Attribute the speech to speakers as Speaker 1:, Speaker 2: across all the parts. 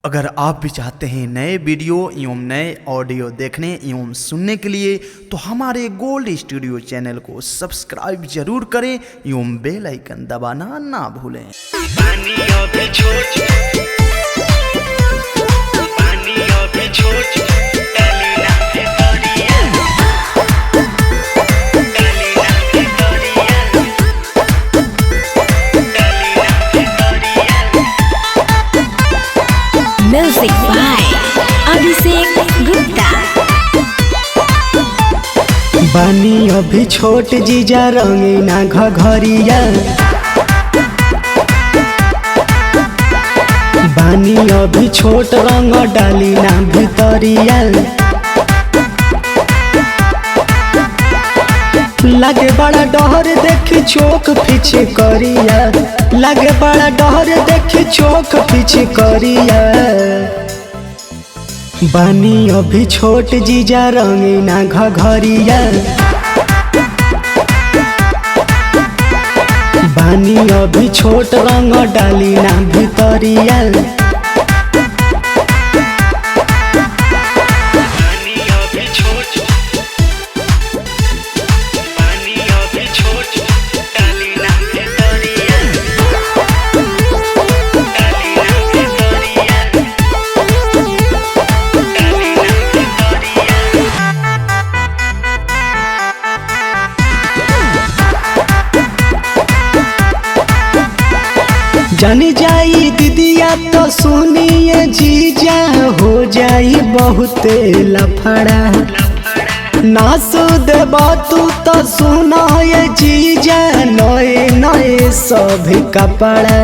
Speaker 1: अगर आप भी चाहते हैं नए वीडियो एवं नए ऑडियो देखने एवं सुनने के लिए तो हमारे गोल्ड स्टूडियो चैनल को सब्सक्राइब जरूर करें एवं बेल आइकन दबाना ना भूलें।
Speaker 2: Music by Abhishek Gupta.
Speaker 3: बानी अभी छोट जीजा रंगीना घघरिया, बानी अभी छोट रंग डाली ना भितरिया। लगे बड़ा डहर देखी चोक पीछे करिया, लगे बड़ा डहर देखी चोक पीछे करिया। बानी अभी छोट जीजा रंगीना घघरिया, बानी अभी छोट रंग डाली ना भितरिया। जानी जाई दीदिया तो सुनिए जीजा, हो जाई बहुते लफड़ा। नास देबा तू तो सुनो ये जीजा, नए नए सभी कपड़ा।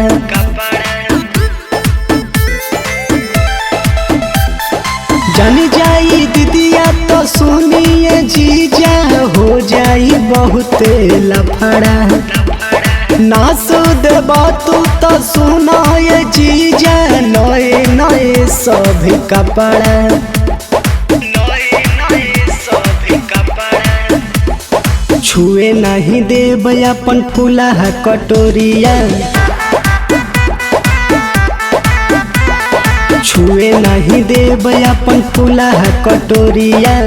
Speaker 3: जानी जाई दीदिया तो सुनिए जीजा, हो जाई बहुते लफड़ा। नास देबा तू तो सुनो ये जीजा, नए नए सभी कपड़ा। छुए नहीं देब अपन फूला कटोरिया, छुए नहीं देब अपन फूला कटोरिया।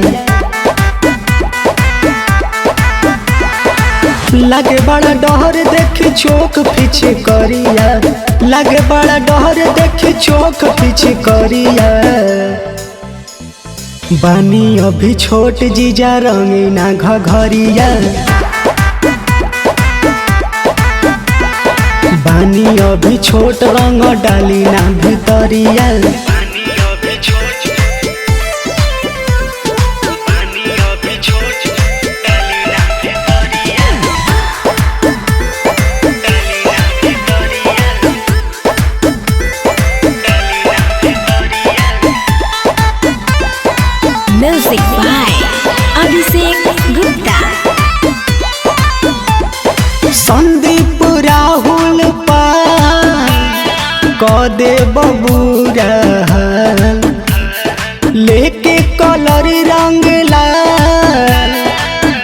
Speaker 3: लगे बड़ा डहर देखी चोक पीछे करिया, लगे बड़ा डहर देखी चोक पीछे करिया। बानी अभी छोट जीजा रंगीना घघरिया, बानी अभी छोट रंग डाली ना भितरिया।
Speaker 2: Music by Abhishek Gupta.
Speaker 3: संदीप राहुल कदे बबूरा, लेके कलर रंग लाल,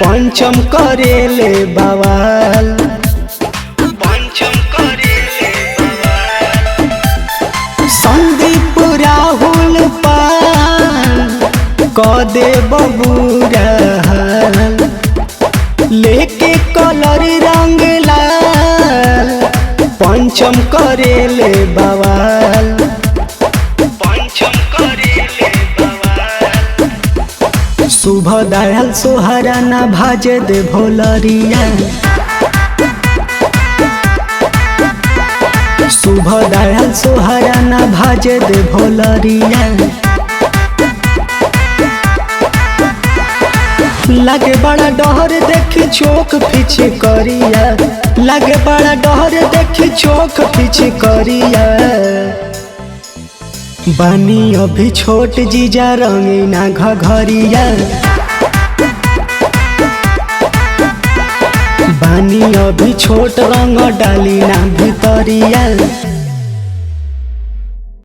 Speaker 3: पंचम करेले बवाल। संदीप राहुल कदे बबूरा, लेके कलर रंग लाल, पंचम करेले बवाल। शुभ दयाल सोहरा ना भाजे दे भोलरिया, शुभ दयाल सोहरा ना भाजे दे भोलरिया। लगे बड़ा डहर देखी चोक पीछे करिया, लगे बड़ा डहर देखी चोक पीछे करिया। बानी अभी छोट जीजा रंगीना घघरिया, बानी अभी छोट रंग डाली ना भितरिया।